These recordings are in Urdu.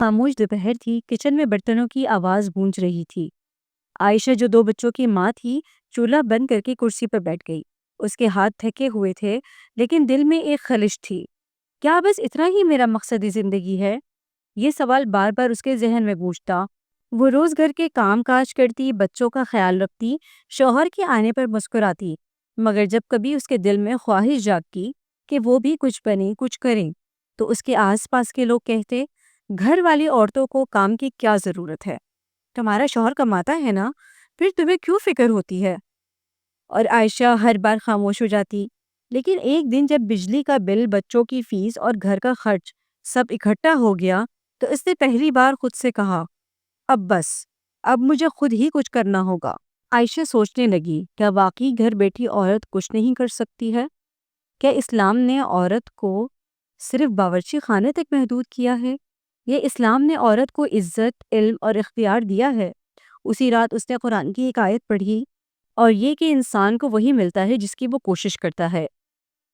خاموش دوپہر تھی، کچن میں برتنوں کی آواز گونج رہی تھی۔ عائشہ جو 2 بچوں کی ماں تھی، چولہا بند کر کے کرسی پر بیٹھ گئی۔ اس کے ہاتھ تھکے ہوئے تھے، لیکن دل میں ایک خلش تھی۔ کیا بس اتنا ہی میرا مقصد زندگی ہے؟ یہ سوال بار بار اس کے ذہن میں گونجتا۔ وہ روز گھر کے کام کاج کرتی، بچوں کا خیال رکھتی، شوہر کے آنے پر مسکراتی، مگر جب کبھی اس کے دل میں خواہش جاگتی کہ وہ بھی کچھ بنے، کچھ کریں، تو اس کے آس پاس کے لوگ کہتے، گھر والی عورتوں کو کام کی کیا ضرورت ہے؟ تمہارا شوہر کماتا ہے نا، پھر تمہیں کیوں فکر ہوتی ہے؟ اور عائشہ ہر بار خاموش ہو جاتی۔ لیکن ایک دن جب بجلی کا بل، بچوں کی فیس اور گھر کا خرچ سب اکٹھا ہو گیا، تو اس نے پہلی بار خود سے کہا، اب بس، اب مجھے خود ہی کچھ کرنا ہوگا۔ عائشہ سوچنے لگی، کیا واقعی گھر بیٹھی عورت کچھ نہیں کر سکتی ہے؟ کیا اسلام نے عورت کو صرف باورچی خانے تک محدود کیا ہے؟ یہ اسلام نے عورت کو عزت، علم اور اختیار دیا ہے؟ اسی رات اس نے قرآن کی ایک آیت پڑھی، اور یہ کہ انسان کو وہی ملتا ہے جس کی وہ کوشش کرتا ہے۔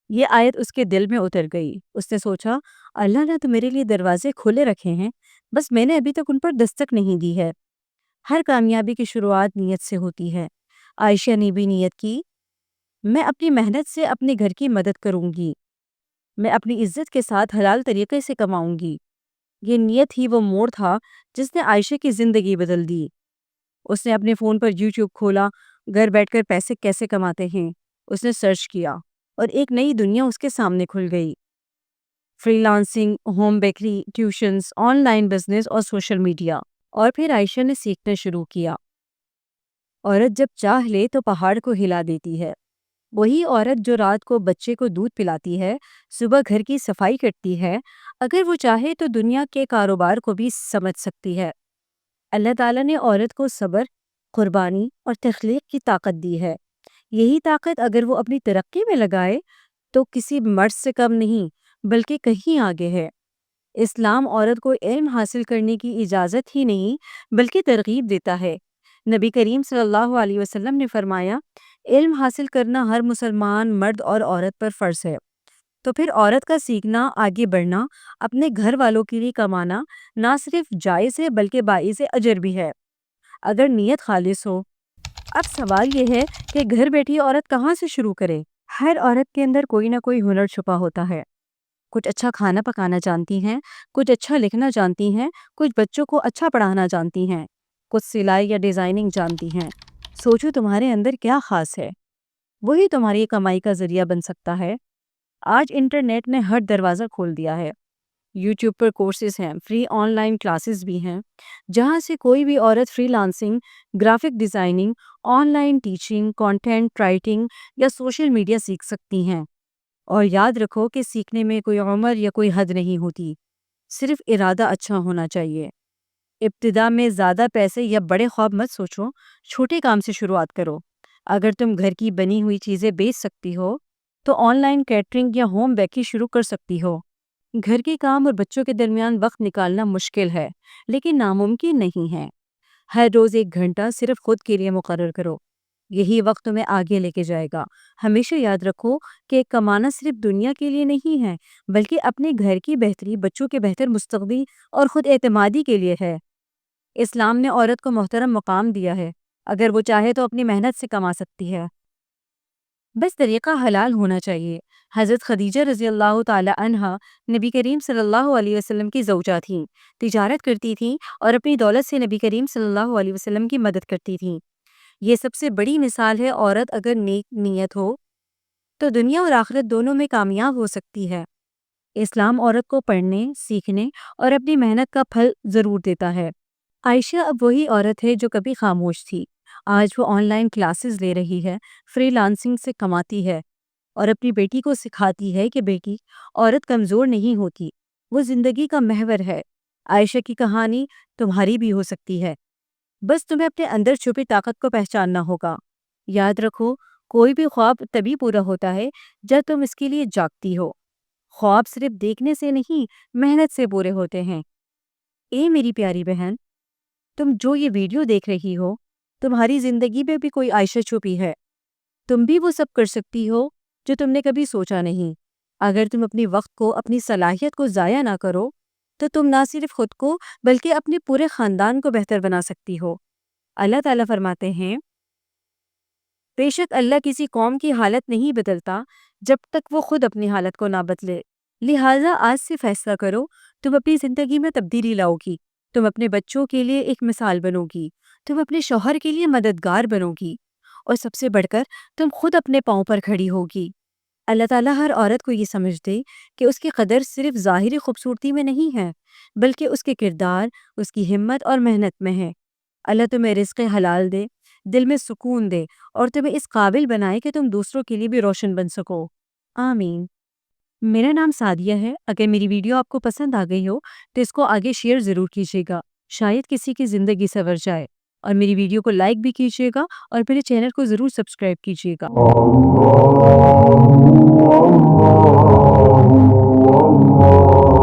یہ آیت اس کے دل میں اتر گئی۔ اس نے سوچا، اللہ نے تو میرے لیے دروازے کھلے رکھے ہیں، بس میں نے ابھی تک ان پر دستک نہیں دی ہے۔ ہر کامیابی کی شروعات نیت سے ہوتی ہے۔ عائشہ نے بھی نیت کی، میں اپنی محنت سے اپنے گھر کی مدد کروں گی، میں اپنی عزت کے ساتھ حلال طریقے سے کماؤں گی۔ یہ نیت ہی وہ موڑ تھا جس نے عائشہ کی زندگی بدل دی۔ اس نے اپنے فون پر یوٹیوب کھولا، گھر بیٹھ کر پیسے کیسے کماتے ہیں اس نے سرچ کیا، اور ایک نئی دنیا اس کے سامنے کھل گئی۔ Free lancing, home bakery, tuitions, on line business اور سوشل میڈیا۔ اور پھر عائشہ نے سیکھنا شروع کیا۔ عورت جب چاہ لے تو پہاڑ کو ہلا دیتی ہے۔ وہی عورت جو رات کو بچے کو دودھ پلاتی ہے، صبح گھر کی صفائی کرتی ہے، اگر وہ چاہے تو دنیا کے کاروبار کو بھی سمجھ سکتی ہے۔ اللہ تعالیٰ نے عورت کو صبر، قربانی اور تخلیق کی طاقت دی ہے۔ یہی طاقت اگر وہ اپنی ترقی میں لگائے تو کسی مرد سے کم نہیں، بلکہ کہیں آگے ہے۔ اسلام عورت کو علم حاصل کرنے کی اجازت ہی نہیں، بلکہ ترغیب دیتا ہے۔ نبی کریم صلی اللہ علیہ وسلم نے فرمایا، علم حاصل کرنا ہر مسلمان مرد اور عورت پر فرض ہے۔ تو پھر عورت کا سیکھنا، آگے بڑھنا، اپنے گھر والوں کے لیے کمانا نہ صرف جائز ہے بلکہ باعث اجر بھی ہے، اگر نیت خالص ہو۔ اب سوال یہ ہے کہ گھر بیٹھی عورت کہاں سے شروع کرے؟ ہر عورت کے اندر کوئی نہ کوئی ہنر چھپا ہوتا ہے۔ کچھ اچھا کھانا پکانا جانتی ہیں، کچھ اچھا لکھنا جانتی ہیں، کچھ بچوں کو اچھا پڑھانا جانتی ہیں، کچھ سلائی یا ڈیزائننگ جانتی ہیں۔ سوچو تمہارے اندر کیا خاص ہے، وہی تمہاری کمائی کا ذریعہ بن سکتا ہے۔ آج انٹرنیٹ نے ہر دروازہ کھول دیا ہے۔ یوٹیوب پر کورسز ہیں، فری آن لائن کلاسز بھی ہیں، جہاں سے کوئی بھی عورت free lancing, graphic designing, on line teaching, content writing یا سوشل میڈیا سیکھ سکتی ہیں۔ اور یاد رکھو کہ سیکھنے میں کوئی عمر یا کوئی حد نہیں ہوتی، صرف ارادہ اچھا ہونا چاہیے۔ ابتدا میں زیادہ پیسے یا بڑے خواب مت سوچو، چھوٹے کام سے شروعات کرو۔ اگر تم گھر کی بنی ہوئی چیزیں بیچ سکتی ہو تو آن لائن کیٹرنگ یا ہوم بیکنگ شروع کر سکتی ہو۔ گھر کے کام اور بچوں کے درمیان وقت نکالنا مشکل ہے، لیکن ناممکن نہیں ہے۔ ہر روز 1 گھنٹہ صرف خود کے لیے مقرر کرو، یہی وقت تمہیں آگے لے کے جائے گا۔ ہمیشہ یاد رکھو کہ کمانا صرف دنیا کے لیے نہیں ہے، بلکہ اپنے گھر کی بہتری، بچوں کے بہتر مستقبل اور خود اعتمادی کے لیے ہے۔ اسلام نے عورت کو محترم مقام دیا ہے، اگر وہ چاہے تو اپنی محنت سے کما سکتی ہے، بس طریقہ حلال ہونا چاہیے۔ حضرت خدیجہ رضی اللہ تعالی عنہا نبی کریم صلی اللہ علیہ وسلم کی زوجہ تھیں، تجارت کرتی تھیں اور اپنی دولت سے نبی کریم صلی اللہ علیہ وسلم کی مدد کرتی تھیں۔ یہ سب سے بڑی مثال ہے، عورت اگر نیک نیت ہو تو دنیا اور آخرت دونوں میں کامیاب ہو سکتی ہے۔ اسلام عورت کو پڑھنے، سیکھنے اور اپنی محنت کا پھل ضرور دیتا ہے۔ عائشہ اب وہی عورت ہے جو کبھی خاموش تھی۔ آج وہ آن لائن کلاسز لے رہی ہے، فری لانسنگ سے کماتی ہے، اور اپنی بیٹی کو سکھاتی ہے کہ بیٹی، عورت کمزور نہیں ہوتی، وہ زندگی کا محور ہے۔ عائشہ کی کہانی تمہاری بھی ہو سکتی ہے، بس تمہیں اپنے اندر چھپی طاقت کو پہچاننا ہوگا۔ یاد رکھو، کوئی بھی خواب تبھی پورا ہوتا ہے جب تم اس کے لیے جاگتی ہو۔ خواب صرف دیکھنے سے نہیں، محنت سے پورے ہوتے ہیں۔ اے میری پیاری بہن، تم جو یہ ویڈیو دیکھ رہی ہو، تمہاری زندگی میں بھی کوئی عائشہ چھپی ہے۔ تم بھی وہ سب کر سکتی ہو جو تم نے کبھی سوچا نہیں۔ اگر تم اپنی وقت کو، اپنی صلاحیت کو ضائع نہ کرو تو تم نہ صرف خود کو بلکہ اپنے پورے خاندان کو بہتر بنا سکتی ہو۔ اللہ تعالیٰ فرماتے ہیں، بے شک اللہ کسی قوم کی حالت نہیں بدلتا جب تک وہ خود اپنی حالت کو نہ بدلے۔ لہٰذا آج سے فیصلہ کرو، تم اپنی زندگی میں تبدیلی لاؤ گی، تم اپنے بچوں کے لیے ایک مثال بنو گی، تم اپنے شوہر کے لیے مددگار بنو گی، اور سب سے بڑھ کر تم خود اپنے پاؤں پر کھڑی ہوگی۔ اللہ تعالیٰ ہر عورت کو یہ سمجھ دے کہ اس کی قدر صرف ظاہری خوبصورتی میں نہیں ہے، بلکہ اس کے کردار، اس کی ہمت اور محنت میں ہے۔ اللہ تمہیں رزق حلال دے، دل میں سکون دے، اور تمہیں اس قابل بنائے کہ تم دوسروں کے لیے بھی روشن بن سکو۔ آمین۔ میرا نام سعدیہ ہے۔ اگر میری ویڈیو آپ کو پسند آ گئی ہو تو اس کو آگے شیئر ضرور کیجیے گا، شاید کسی کی زندگی سنور جائے، اور میری ویڈیو کو لائک بھی کیجیے گا اور میرے چینل کو ضرور سبسکرائب کیجیے گا۔ اللہ